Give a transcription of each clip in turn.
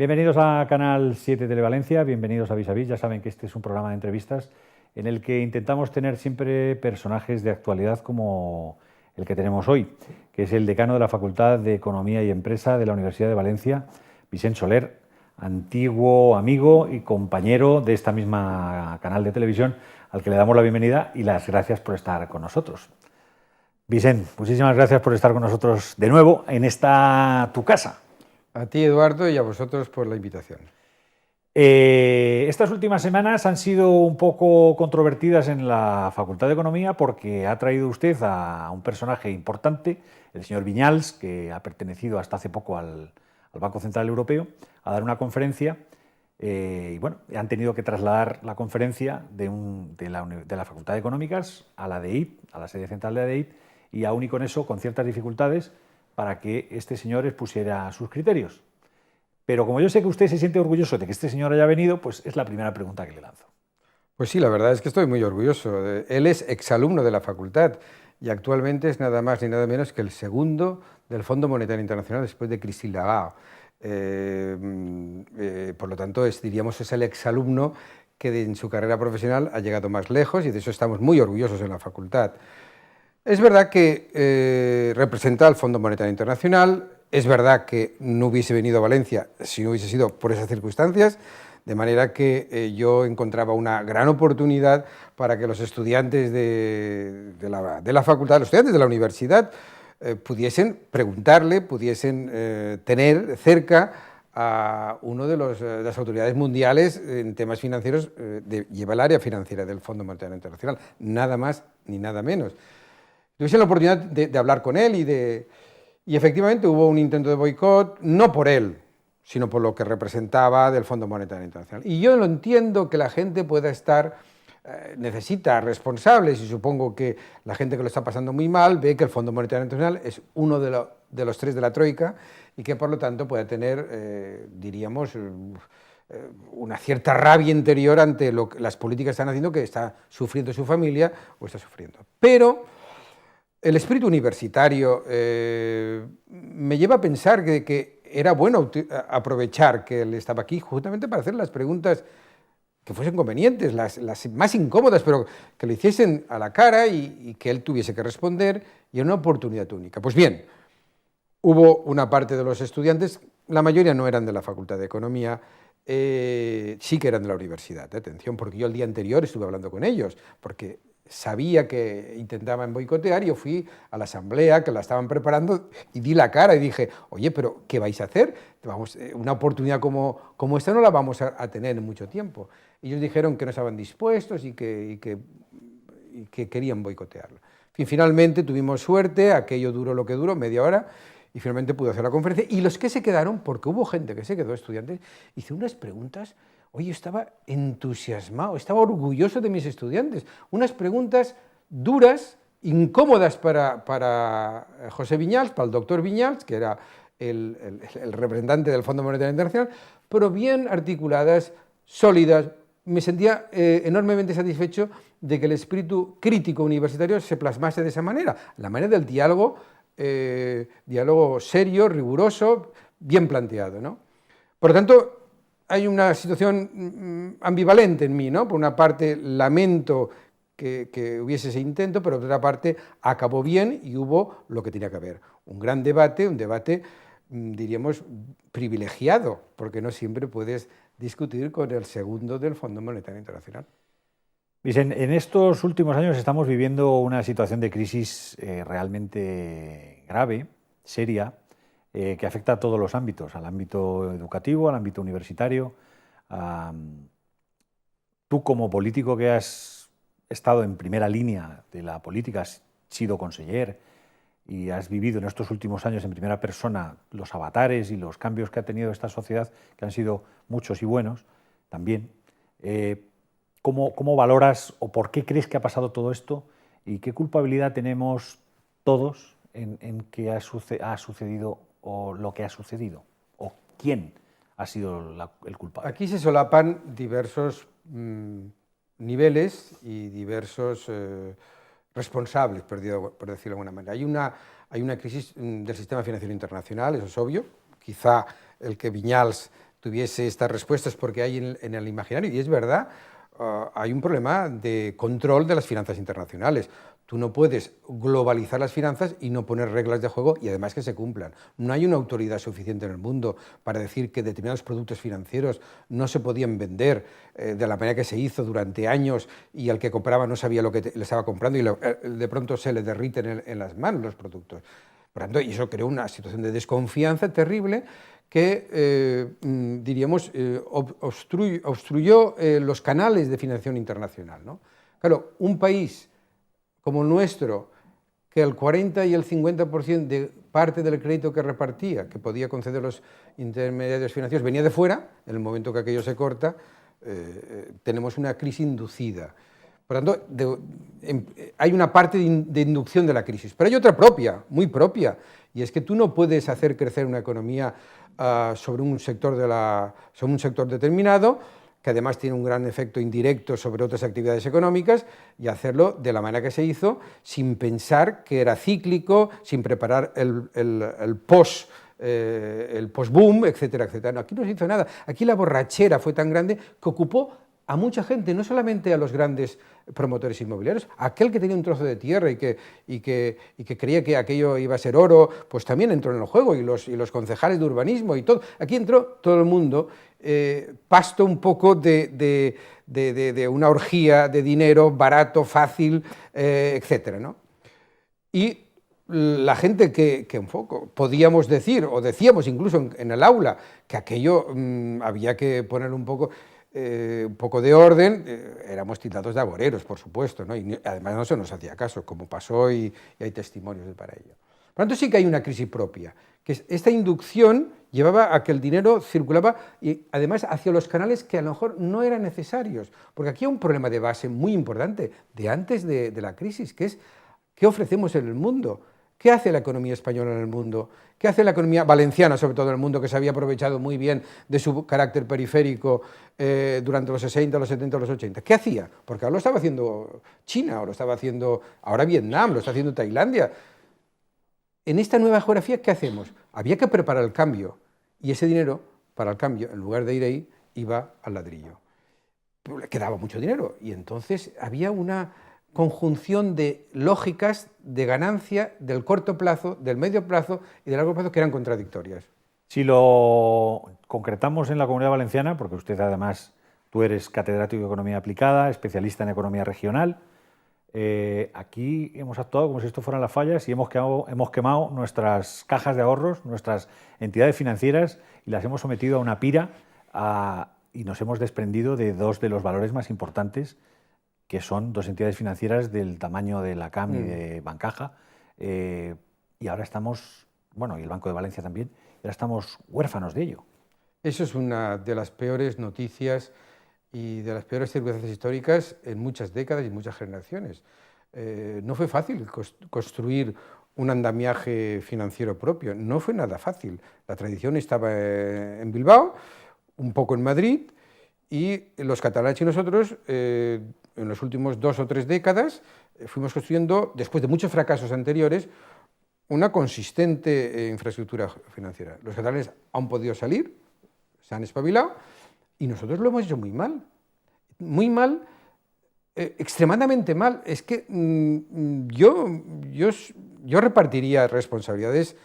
Bienvenidos a Canal 7 Televalencia, bienvenidos a Vis a Vis. Ya saben que este es un programa de entrevistas en el que intentamos tener siempre personajes de actualidad como el que tenemos hoy, que es el decano de la Facultad de Economía y Empresa de la Universidad de Valencia, Vicent Soler, antiguo amigo y compañero de esta misma canal de televisión, al que le damos la bienvenida y las gracias por estar con nosotros. Vicent, muchísimas gracias por estar con nosotros de nuevo en esta tu casa. A ti, Eduardo, y a vosotros por la invitación. Estas últimas semanas han sido un poco controvertidas en la Facultad de Economía porque ha traído usted a un personaje importante, el señor Viñals, que ha pertenecido hasta hace poco al Banco Central Europeo, a dar una conferencia. Y bueno, han tenido que trasladar la conferencia de la Facultad de Económicas a la DEIT, a la sede central de la DEIT, y aún y con eso, con ciertas dificultades, para que este señor expusiera sus criterios. Pero como yo sé que usted se siente orgulloso de que este señor haya venido, pues es la primera pregunta que le lanzo. Pues sí, la verdad es que estoy muy orgulloso. Él es exalumno de la facultad y actualmente es nada más ni nada menos que el segundo del Fondo Monetario Internacional después de Christine Lagarde. Por lo tanto, diríamos, es el exalumno que en su carrera profesional ha llegado más lejos y de eso estamos muy orgullosos en la facultad. Es verdad que representa al Fondo Monetario Internacional, es verdad que no hubiese venido a Valencia si no hubiese sido por esas circunstancias, de manera que yo encontraba una gran oportunidad para que los estudiantes de la facultad, los estudiantes de la universidad, pudiesen preguntarle, pudiesen tener cerca a uno de las autoridades mundiales en temas financieros, lleva el área financiera del Fondo Monetario Internacional, nada más ni nada menos. Tuve la oportunidad de hablar con él y efectivamente hubo un intento de boicot, no por él, sino por lo que representaba del Fondo Monetario Internacional. Y yo lo entiendo que la gente pueda estar, necesita responsables, y supongo que la gente que lo está pasando muy mal ve que el Fondo Monetario Internacional es uno de los tres de la Troika y que por lo tanto puede tener, diríamos, una cierta rabia interior ante las políticas que están haciendo, que está sufriendo su familia o está sufriendo. Pero el espíritu universitario me lleva a pensar que era bueno aprovechar que él estaba aquí justamente para hacer las preguntas que fuesen convenientes, las más incómodas, pero que le hiciesen a la cara y que él tuviese que responder, y era una oportunidad única. Pues bien, hubo una parte de los estudiantes, la mayoría no eran de la Facultad de Economía, sí que eran de la universidad, atención, porque yo el día anterior estuve hablando con ellos, porque sabía que intentaban boicotear y yo fui a la asamblea que la estaban preparando y di la cara y dije, oye, pero ¿qué vais a hacer? Una oportunidad como esta no la vamos a tener en mucho tiempo. Y ellos dijeron que no estaban dispuestos y que querían boicotearlo. En fin, finalmente tuvimos suerte, aquello duró lo que duró, media hora, y finalmente pude hacer la conferencia. Y los que se quedaron, porque hubo gente que se quedó, estudiantes, hice unas preguntas. Oye, estaba entusiasmado, estaba orgulloso de mis estudiantes. Unas preguntas duras, incómodas para José Viñals, para el doctor Viñals, que era el representante del Fondo Monetario Internacional, pero bien articuladas, sólidas. Me sentía enormemente satisfecho de que el espíritu crítico universitario se plasmase de esa manera, la manera del diálogo, diálogo serio, riguroso, bien planteado, ¿no? Por lo tanto, hay una situación ambivalente en mí, ¿no? Por una parte, lamento que hubiese ese intento, pero por otra parte, acabó bien y hubo lo que tenía que haber. Un gran debate, un debate, diríamos, privilegiado, porque no siempre puedes discutir con el segundo del Fondo Monetario Internacional. Vicent, en estos últimos años estamos viviendo una situación de crisis realmente grave, seria, que afecta a todos los ámbitos, al ámbito educativo, al ámbito universitario. Tú, como político que has estado en primera línea de la política, has sido conseller y has vivido en estos últimos años en primera persona los avatares y los cambios que ha tenido esta sociedad, que han sido muchos y buenos también. ¿Cómo valoras o por qué crees que ha pasado todo esto y qué culpabilidad tenemos todos en que ha sucedido o lo que ha sucedido? ¿O quién ha sido el culpable? Aquí se solapan diversos niveles y diversos responsables, por decirlo de alguna manera. Hay una crisis del sistema financiero internacional, eso es obvio. Quizá el que Viñals tuviese estas respuestas porque hay en el imaginario, y es verdad, hay un problema de control de las finanzas internacionales. Tú no puedes globalizar las finanzas y no poner reglas de juego y además que se cumplan. No hay una autoridad suficiente en el mundo para decir que determinados productos financieros no se podían vender de la manera que se hizo durante años y al que compraba no sabía lo que le estaba comprando y de pronto se le derriten en las manos los productos. Por tanto, y eso creó una situación de desconfianza terrible que, diríamos, obstruyó los canales de financiación internacional, ¿no? Claro, un país como el nuestro, que el 40 y el 50% de parte del crédito que repartía, que podía conceder los intermediarios financieros, venía de fuera, en el momento que aquello se corta, tenemos una crisis inducida. Por tanto, hay una parte de inducción de la crisis, pero hay otra propia, muy propia, y es que tú no puedes hacer crecer una economía sobre un sector determinado, que además tiene un gran efecto indirecto sobre otras actividades económicas, y hacerlo de la manera que se hizo, sin pensar que era cíclico, sin preparar el post-boom, etcétera, etcétera. No, aquí no se hizo nada. Aquí la borrachera fue tan grande que ocupó a mucha gente, no solamente a los grandes promotores inmobiliarios, aquel que tenía un trozo de tierra y que creía que aquello iba a ser oro, pues también entró en el juego, y los concejales de urbanismo y todo. Aquí entró todo el mundo, pasto un poco de una orgía de dinero barato, fácil, etcétera, ¿no? Y la gente que un poco podíamos decir, o decíamos incluso en el aula, que aquello había que poner un poco de orden, éramos tildados de agoreros, por supuesto, ¿no? Y además no se nos hacía caso, como pasó, y hay testimonios para ello. Por lo tanto, sí que hay una crisis propia, que esta inducción llevaba a que el dinero circulaba y además hacia los canales que a lo mejor no eran necesarios, porque aquí hay un problema de base muy importante de antes de la crisis, que es ¿qué ofrecemos en el mundo? ¿Qué hace la economía española en el mundo? ¿Qué hace la economía valenciana, sobre todo en el mundo, que se había aprovechado muy bien de su carácter periférico durante los 60, los 70, los 80? ¿Qué hacía? Porque ahora lo estaba haciendo China, o lo estaba haciendo ahora Vietnam, lo está haciendo Tailandia. En esta nueva geografía, ¿qué hacemos? Había que preparar el cambio, y ese dinero para el cambio, en lugar de ir ahí, iba al ladrillo. Pero le quedaba mucho dinero, y entonces había una conjunción de lógicas de ganancia del corto plazo, del medio plazo y del largo plazo que eran contradictorias. Si lo concretamos en la Comunidad Valenciana, porque usted además, tú eres catedrático de Economía Aplicada, especialista en Economía Regional, aquí hemos actuado como si esto fueran las fallas y hemos quemado nuestras cajas de ahorros, nuestras entidades financieras, y las hemos sometido a una pira y nos hemos desprendido de dos de los valores más importantes, que son dos entidades financieras del tamaño de la CAM y de Bancaja, y ahora estamos, bueno, y el Banco de Valencia también, y ahora estamos huérfanos de ello. Eso es una de las peores noticias y de las peores circunstancias históricas en muchas décadas y muchas generaciones. No fue fácil construir un andamiaje financiero propio, no fue nada fácil. La tradición estaba en Bilbao, un poco en Madrid, y los catalanes y nosotros, en los últimos 2 o 3 décadas, fuimos construyendo, después de muchos fracasos anteriores, una consistente infraestructura financiera. Los catalanes han podido salir, se han espabilado, y nosotros lo hemos hecho muy mal, extremadamente mal. Es que yo repartiría responsabilidades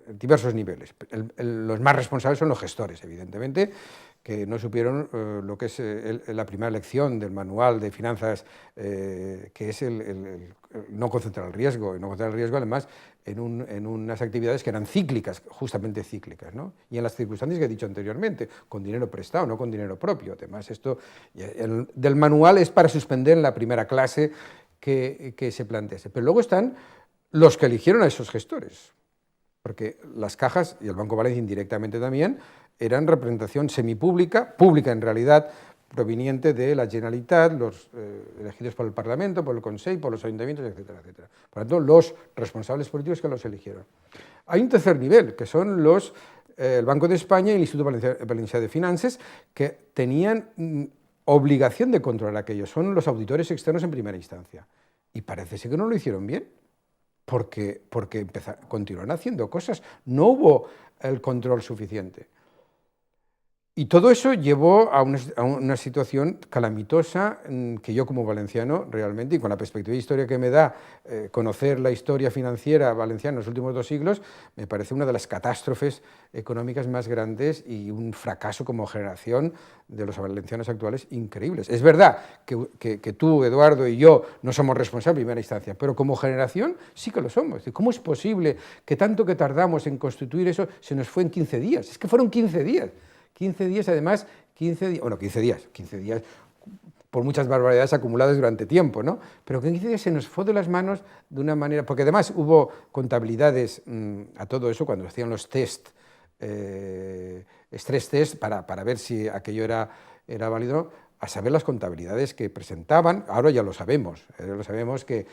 en diversos niveles. Los más responsables son los gestores, evidentemente, que no supieron lo que es la primera lección del manual de finanzas, que es el no concentrar el riesgo, y no concentrar el riesgo además en unas actividades que eran cíclicas, justamente cíclicas, ¿no? Y en las circunstancias que he dicho anteriormente, con dinero prestado, no con dinero propio. Además, esto del manual es para suspender en la primera clase que se plantease. Pero luego están los que eligieron a esos gestores, porque las cajas, y el Banco Valencia indirectamente también, eran representación semipública, pública en realidad, proveniente de la Generalitat, los elegidos por el Parlamento, por el Consejo, por los ayuntamientos, etcétera, etcétera. Por lo tanto, los responsables políticos que los eligieron. Hay un tercer nivel, que son el Banco de España y el Instituto Valencià de Finances, que tenían obligación de controlar aquello. Son los auditores externos en primera instancia. Y parece ser que no lo hicieron bien, porque continuaron haciendo cosas. No hubo el control suficiente. Y todo eso llevó a una situación calamitosa que yo como valenciano realmente, y con la perspectiva de historia que me da conocer la historia financiera valenciana en los últimos 2 siglos, me parece una de las catástrofes económicas más grandes y un fracaso como generación de los valencianos actuales increíbles. Es verdad que tú, Eduardo, y yo no somos responsables en primera instancia, pero como generación sí que lo somos. ¿Cómo es posible que tanto que tardamos en constituir eso se nos fue en 15 días? Es que fueron 15 días. 15 días, además, 15 días por muchas barbaridades acumuladas durante tiempo, ¿no? Pero que en 15 días se nos fue de las manos de una manera, porque además hubo contabilidades a todo eso cuando hacían los test, stress test, para ver si aquello era válido, a saber las contabilidades que presentaban. Ahora ya lo sabemos que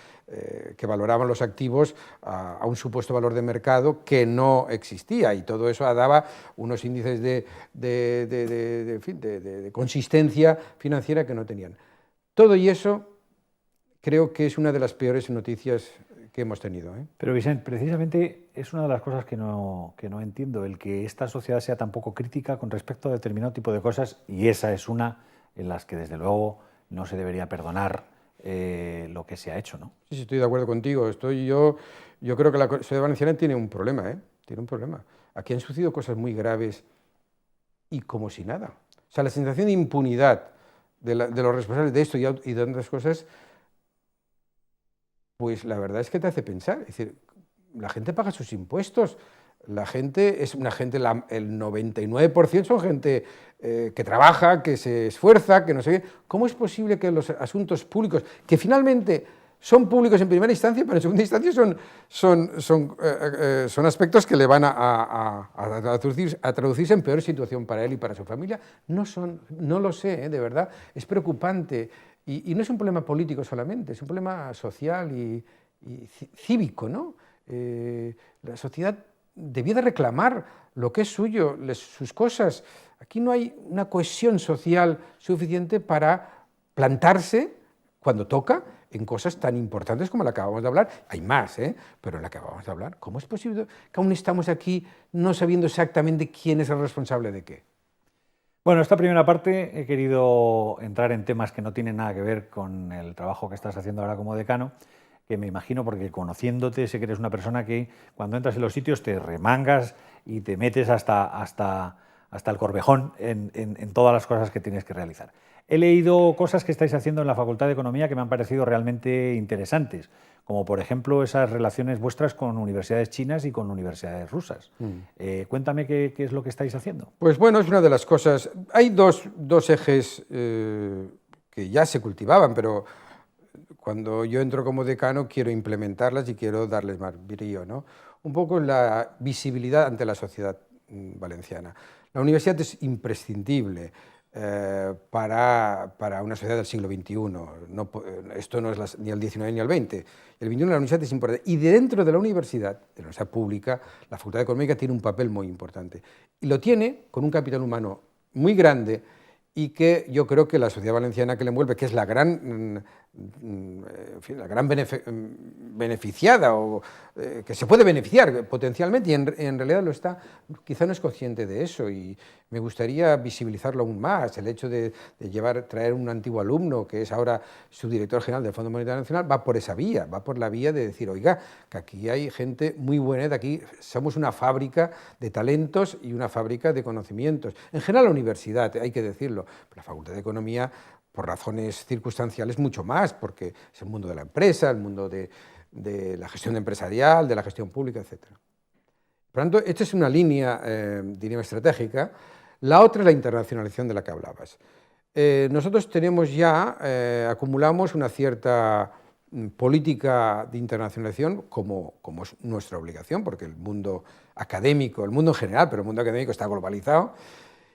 valoraban los activos a un supuesto valor de mercado que no existía, y todo eso daba unos índices de consistencia financiera que no tenían. Todo y eso creo que es una de las peores noticias que hemos tenido. Pero Vicent, precisamente es una de las cosas que no entiendo, el que esta sociedad sea tan poco crítica con respecto a determinado tipo de cosas, y esa es una en las que desde luego no se debería perdonar lo que se ha hecho, ¿no? Sí, estoy de acuerdo contigo. Yo creo que la sociedad valenciana tiene un problema, tiene un problema. Aquí han sucedido cosas muy graves y como si nada. O sea, la sensación de impunidad de los responsables de esto y de otras cosas, pues la verdad es que te hace pensar. Es decir, la gente paga sus impuestos, la gente es una gente, el 99% son gente que trabaja, que se esfuerza, que no sé qué. ¿Cómo es posible que los asuntos públicos, que finalmente son públicos en primera instancia, pero en segunda instancia son aspectos que le van a traducirse en peor situación para él y para su familia? No lo sé, de verdad, es preocupante. Y no es un problema político solamente, es un problema social y cívico, ¿no? La sociedad debía de reclamar lo que es suyo, sus cosas. Aquí no hay una cohesión social suficiente para plantarse cuando toca en cosas tan importantes como la que acabamos de hablar. Hay más, pero en la que acabamos de hablar. ¿Cómo es posible que aún estamos aquí no sabiendo exactamente quién es el responsable de qué? Bueno, esta primera parte he querido entrar en temas que no tienen nada que ver con el trabajo que estás haciendo ahora como decano, que me imagino, porque conociéndote sé que eres una persona que cuando entras en los sitios te remangas y te metes hasta el corvejón en todas las cosas que tienes que realizar. He leído cosas que estáis haciendo en la Facultad de Economía que me han parecido realmente interesantes, como por ejemplo esas relaciones vuestras con universidades chinas y con universidades rusas. Cuéntame qué es lo que estáis haciendo. Pues bueno, es una de las cosas. Hay dos ejes que ya se cultivaban, pero cuando yo entro como decano quiero implementarlas y quiero darles más brillo, ¿no? Un poco la visibilidad ante la sociedad valenciana. La universidad es imprescindible para una sociedad del siglo XXI. Esto no es ni el XIX ni el XX. El XXI la universidad es importante. Y dentro de la universidad pública, la Facultad de Económica tiene un papel muy importante. Y lo tiene con un capital humano muy grande y que yo creo que la sociedad valenciana que le envuelve, que es la gran beneficiada o que se puede beneficiar potencialmente y en realidad lo está, quizá no es consciente de eso, y me gustaría visibilizarlo aún más. El hecho de traer un antiguo alumno que es ahora subdirector general del Fondo Monetario Nacional va por esa vía, va por la vía de decir, oiga, que aquí hay gente muy buena, de aquí somos una fábrica de talentos y una fábrica de conocimientos. En general la universidad, hay que decirlo, la Facultad de Economía, por razones circunstanciales, mucho más, porque es el mundo de la empresa, el mundo de la gestión empresarial, de la gestión pública, etc. Por lo tanto, esta es una línea, diríamos, estratégica. La otra es la internacionalización de la que hablabas. Nosotros tenemos ya, acumulamos una cierta política de internacionalización como es nuestra obligación, porque el mundo académico, el mundo en general, pero el mundo académico está globalizado.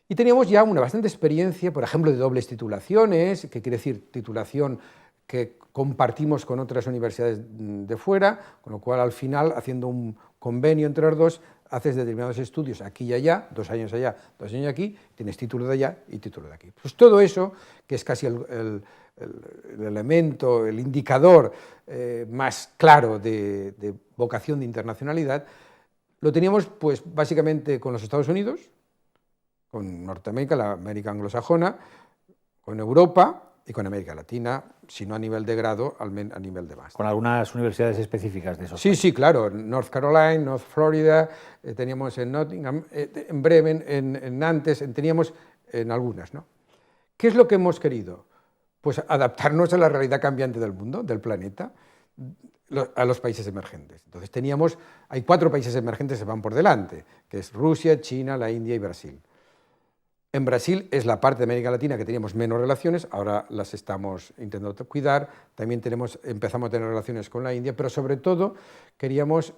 Y teníamos ya una bastante experiencia, por ejemplo, de dobles titulaciones, que quiere decir titulación que compartimos con otras universidades de fuera, con lo cual al final, haciendo un convenio entre los dos, haces determinados estudios aquí y allá, 2 años allá, 2 años aquí, tienes título de allá y título de aquí. Pues todo eso, que es casi el elemento, el indicador más claro de vocación de internacionalidad, lo teníamos pues básicamente con los Estados Unidos, con Norteamérica, la América anglosajona, con Europa y con América Latina, si no a nivel de grado, a nivel de máster. Con algunas universidades específicas de esos Sí, países. sí, claro, North Carolina, North Florida, teníamos en Nottingham, en Bremen, en Nantes, teníamos en algunas, ¿no? ¿Qué es lo que hemos querido? Pues adaptarnos a la realidad cambiante del mundo, del planeta, a los países emergentes. Entonces hay 4 países emergentes que van por delante, que es Rusia, China, la India y Brasil. En Brasil es la parte de América Latina que teníamos menos relaciones, ahora las estamos intentando cuidar, también empezamos a tener relaciones con la India, pero sobre todo queríamos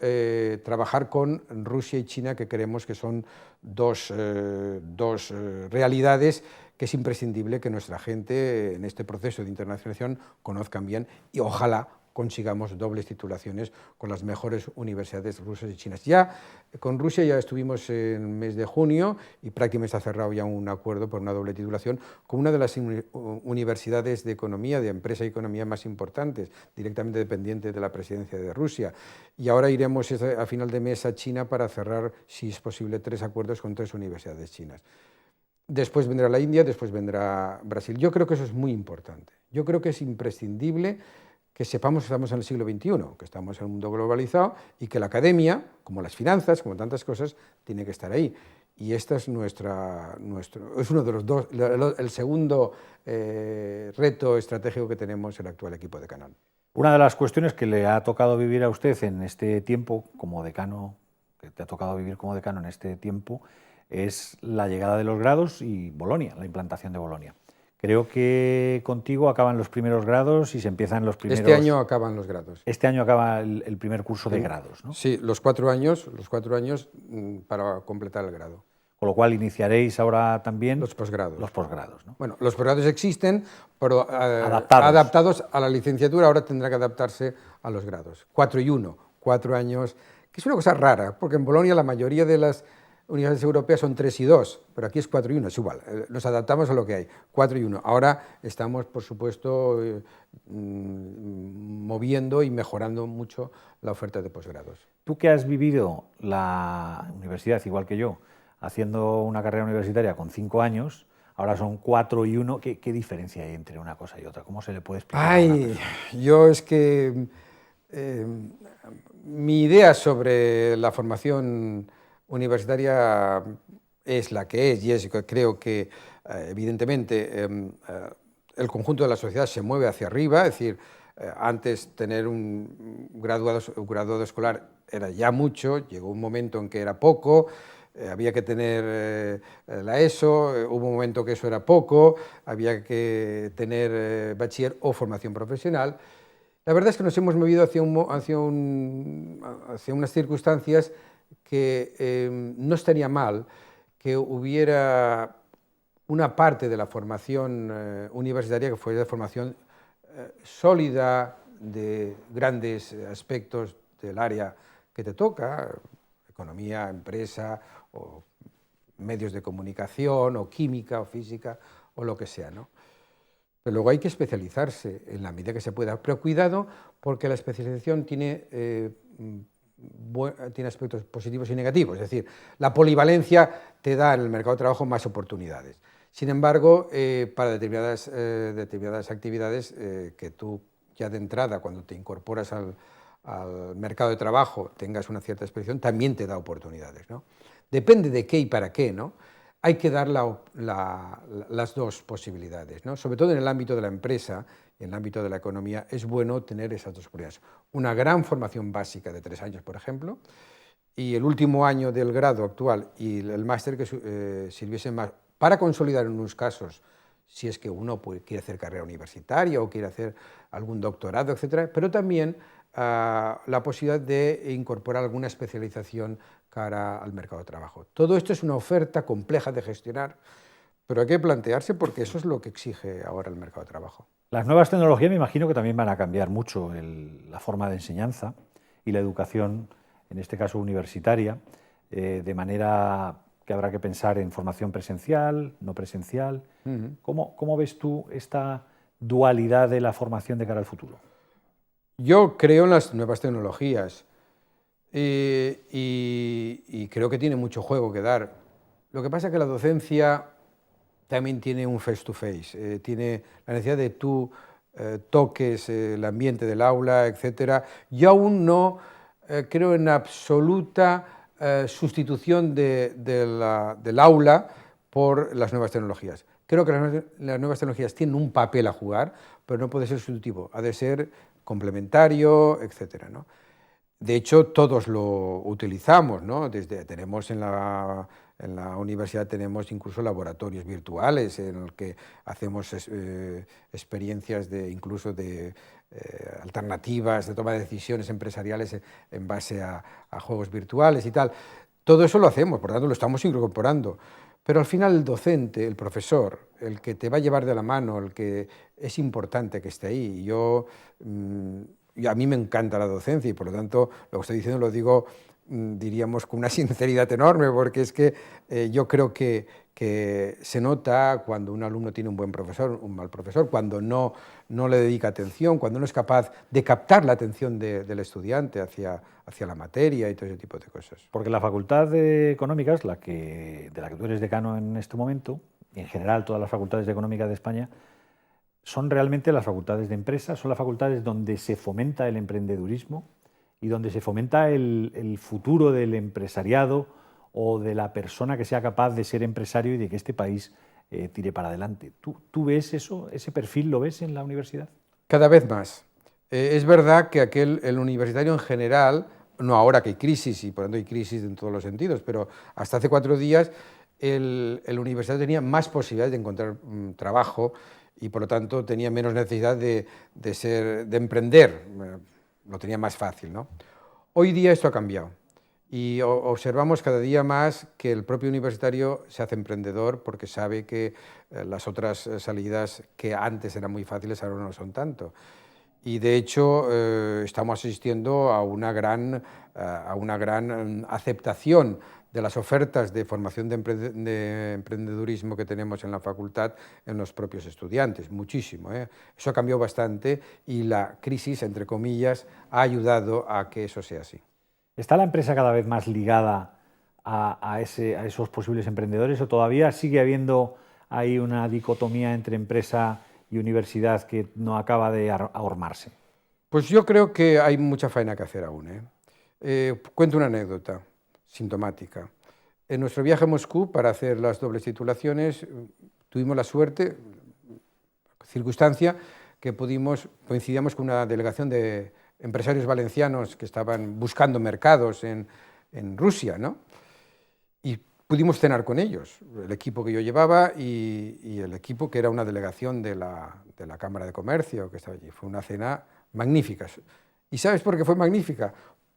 trabajar con Rusia y China, que creemos que son dos realidades que es imprescindible que nuestra gente en este proceso de internacionalización conozcan bien y ojalá consigamos dobles titulaciones con las mejores universidades rusas y chinas. Ya con Rusia ya estuvimos en el mes de junio y prácticamente está cerrado ya un acuerdo por una doble titulación con una de las universidades de economía, de empresa y economía más importantes, directamente dependiente de la presidencia de Rusia. Y ahora iremos a final de mes a China para cerrar, si es posible, 3 acuerdos con 3 universidades chinas. Después vendrá la India, después vendrá Brasil. Yo creo que eso es muy importante. Yo creo que es imprescindible que sepamos que estamos en el siglo XXI, que estamos en un mundo globalizado y que la academia, como las finanzas, como tantas cosas, tiene que estar ahí. Y este es es uno de los dos, el segundo reto estratégico que tenemos el actual equipo de Canal. Una de las cuestiones que le ha tocado vivir a usted en este tiempo como decano, que te ha tocado vivir como decano en este tiempo, es la llegada de los grados y Bolonia, la implantación de Bolonia. Creo que contigo acaban los primeros grados y se empiezan los primeros... Este año acaban los grados. Este año acaba el primer curso de grados, ¿no? Sí, los 4 años para completar el grado. Con lo cual iniciaréis ahora también... Los posgrados. Los posgrados, ¿no? Bueno, los posgrados existen, pero adaptados a la licenciatura, ahora tendrá que adaptarse a los grados. 4 y 1, 4 años, que es una cosa rara, porque en Bolonia la mayoría de las universidades europeas son 3 y 2, pero aquí es 4 y 1, es igual, nos adaptamos a lo que hay, 4 y 1. Ahora estamos, por supuesto, moviendo y mejorando mucho la oferta de posgrados. Tú que has vivido la universidad, igual que yo, haciendo una carrera universitaria con 5 años, ahora son 4 y 1, ¿qué diferencia hay entre una cosa y otra? ¿Cómo se le puede explicar a una persona? Yo es que mi idea sobre la formación universitaria es la que es, y es que creo que evidentemente el conjunto de la sociedad se mueve hacia arriba, es decir, antes tener un graduado escolar era ya mucho, llegó un momento en que era poco, había que tener la ESO, hubo un momento que eso era poco, había que tener bachiller o formación profesional. La verdad es que nos hemos movido hacia unas circunstancias que no estaría mal que hubiera una parte de la formación universitaria que fuera de formación sólida, de grandes aspectos del área que te toca, economía, empresa, o medios de comunicación, o química, o física, o lo que sea, ¿no? Pero luego hay que especializarse en la medida que se pueda. Pero cuidado, porque la especialización tiene aspectos positivos y negativos. Es decir, la polivalencia te da en el mercado de trabajo más oportunidades. Sin embargo, para determinadas actividades que tú ya de entrada, cuando te incorporas al mercado de trabajo, tengas una cierta especialización, también te da oportunidades, ¿no? Depende de qué y para qué, ¿no? Hay que dar las dos posibilidades, ¿no? Sobre todo en el ámbito de la empresa y en el ámbito de la economía, es bueno tener esas dos oportunidades. Una gran formación básica de 3 años, por ejemplo, y el último año del grado actual y el máster que sirviesen más para consolidar en unos casos, si es que uno quiere hacer carrera universitaria o quiere hacer algún doctorado, etcétera, pero también la posibilidad de incorporar alguna especialización cara al mercado de trabajo. Todo esto es una oferta compleja de gestionar, pero hay que plantearse porque eso es lo que exige ahora el mercado de trabajo. Las nuevas tecnologías me imagino que también van a cambiar mucho la forma de enseñanza y la educación, en este caso universitaria, de manera que habrá que pensar en formación presencial, no presencial. ¿Cómo ves tú esta dualidad de la formación de cara al futuro? Yo creo en las nuevas tecnologías y creo que tiene mucho juego que dar. Lo que pasa es que la docencia también tiene un face-to-face, tiene la necesidad de tú toques el ambiente del aula, etcétera. Yo aún no creo en absoluta sustitución del aula por las nuevas tecnologías. Creo que las nuevas tecnologías tienen un papel a jugar, pero no puede ser sustitutivo, ha de ser complementario, etcétera, ¿no? De hecho, todos lo utilizamos, ¿no? Tenemos en la universidad tenemos incluso laboratorios virtuales en los que hacemos experiencias incluso de alternativas de toma de decisiones empresariales en base a juegos virtuales y tal. Todo eso lo hacemos, por tanto lo estamos incorporando. Pero al final el docente, el profesor, el que te va a llevar de la mano, el que es importante que esté ahí. Y a mí me encanta la docencia y por lo tanto lo que estoy diciendo lo digo, diríamos, con una sinceridad enorme, porque es que yo creo que se nota cuando un alumno tiene un buen profesor, un mal profesor, cuando no le dedica atención, cuando no es capaz de captar la atención del estudiante hacia la materia y todo ese tipo de cosas. Porque la Facultad de Económicas, de la que tú eres decano en este momento, y en general todas las facultades de Económicas de España, son realmente las facultades de empresa, son las facultades donde se fomenta el emprendedurismo y donde se fomenta el futuro del empresariado o de la persona que sea capaz de ser empresario y de que este país tire para adelante. ¿Tú ves eso, ese perfil, lo ves en la universidad? Cada vez más. Es verdad que el universitario en general, no ahora que hay crisis, y por tanto hay crisis en todos los sentidos, pero hasta hace 4 días el universitario tenía más posibilidades de encontrar trabajo y por lo tanto tenía menos necesidad de emprender, lo tenía más fácil, ¿no? Hoy día esto ha cambiado y observamos cada día más que el propio universitario se hace emprendedor porque sabe que las otras salidas que antes eran muy fáciles ahora no lo son tanto. Y de hecho estamos asistiendo a una gran aceptación de las ofertas de formación de emprendedurismo que tenemos en la facultad en los propios estudiantes, muchísimo, ¿eh? Eso ha cambiado bastante y la crisis, entre comillas, ha ayudado a que eso sea así. ¿Está la empresa cada vez más ligada a esos posibles emprendedores o todavía sigue habiendo ahí una dicotomía entre empresa y universidad que no acaba de ahormarse? Pues yo creo que hay mucha faena que hacer aún, ¿eh? Cuento una anécdota sintomática. En nuestro viaje a Moscú para hacer las dobles titulaciones tuvimos la suerte, circunstancia, que coincidíamos con una delegación de empresarios valencianos que estaban buscando mercados en Rusia, ¿no? Y pudimos cenar con ellos, el equipo que yo llevaba y el equipo que era una delegación de la Cámara de Comercio que estaba allí. Fue una cena magnífica. ¿Y sabes por qué fue magnífica?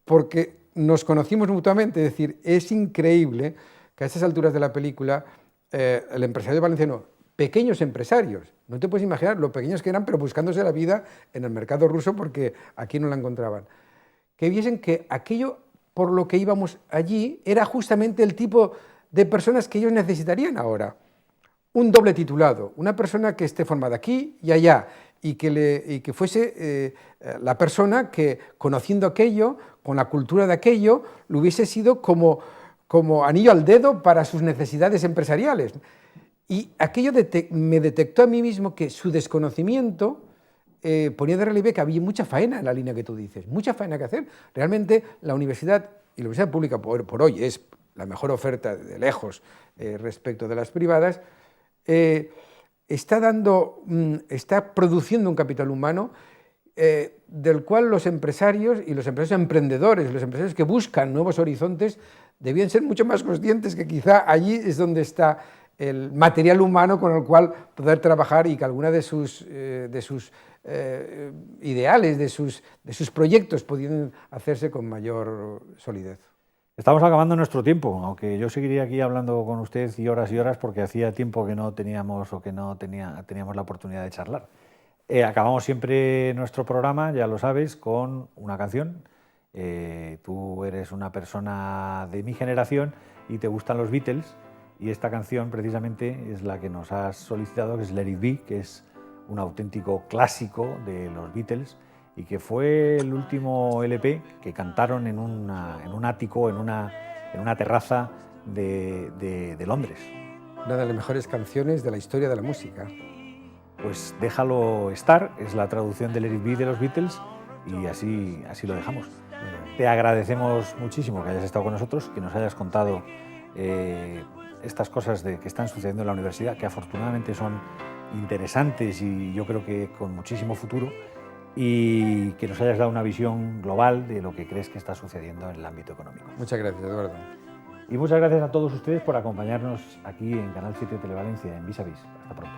Porque nos conocimos mutuamente, es decir, es increíble que a estas alturas de la película el empresario valenciano, pequeños empresarios, no te puedes imaginar lo pequeños que eran, pero buscándose la vida en el mercado ruso porque aquí no la encontraban, que viesen que aquello por lo que íbamos allí era justamente el tipo de personas que ellos necesitarían ahora. Un doble titulado, una persona que esté formada aquí y allá, y que fuese la persona que, conociendo aquello, con la cultura de aquello, lo hubiese sido como anillo al dedo para sus necesidades empresariales. Y aquello me detectó a mí mismo que su desconocimiento ponía de relieve que había mucha faena en la línea que tú dices, mucha faena que hacer. Realmente la universidad, y la universidad pública por hoy es la mejor oferta de lejos respecto de las privadas, está produciendo un capital humano del cual los empresarios y los empresarios emprendedores, los empresarios que buscan nuevos horizontes, debían ser mucho más conscientes que quizá allí es donde está el material humano con el cual poder trabajar y que alguna de sus ideales, de sus proyectos podían hacerse con mayor solidez. Estamos acabando nuestro tiempo, aunque yo seguiría aquí hablando con usted y horas porque hacía tiempo que no teníamos teníamos la oportunidad de charlar. Acabamos siempre nuestro programa, ya lo sabes, con una canción. Tú eres una persona de mi generación y te gustan los Beatles, y esta canción precisamente es la que nos has solicitado, que es Let It Be, que es un auténtico clásico de los Beatles y que fue el último LP que cantaron en un ático, en una terraza de Londres. Una de las mejores canciones de la historia de la música. Pues déjalo estar, es la traducción del Let It Be de los Beatles y así lo dejamos. Te agradecemos muchísimo que hayas estado con nosotros, que nos hayas contado estas cosas que están sucediendo en la universidad, que afortunadamente son interesantes y yo creo que con muchísimo futuro, y que nos hayas dado una visión global de lo que crees que está sucediendo en el ámbito económico. Muchas gracias, Eduardo. Y muchas gracias a todos ustedes por acompañarnos aquí en Canal 7 Televalencia, en Vis a Vis. Hasta pronto.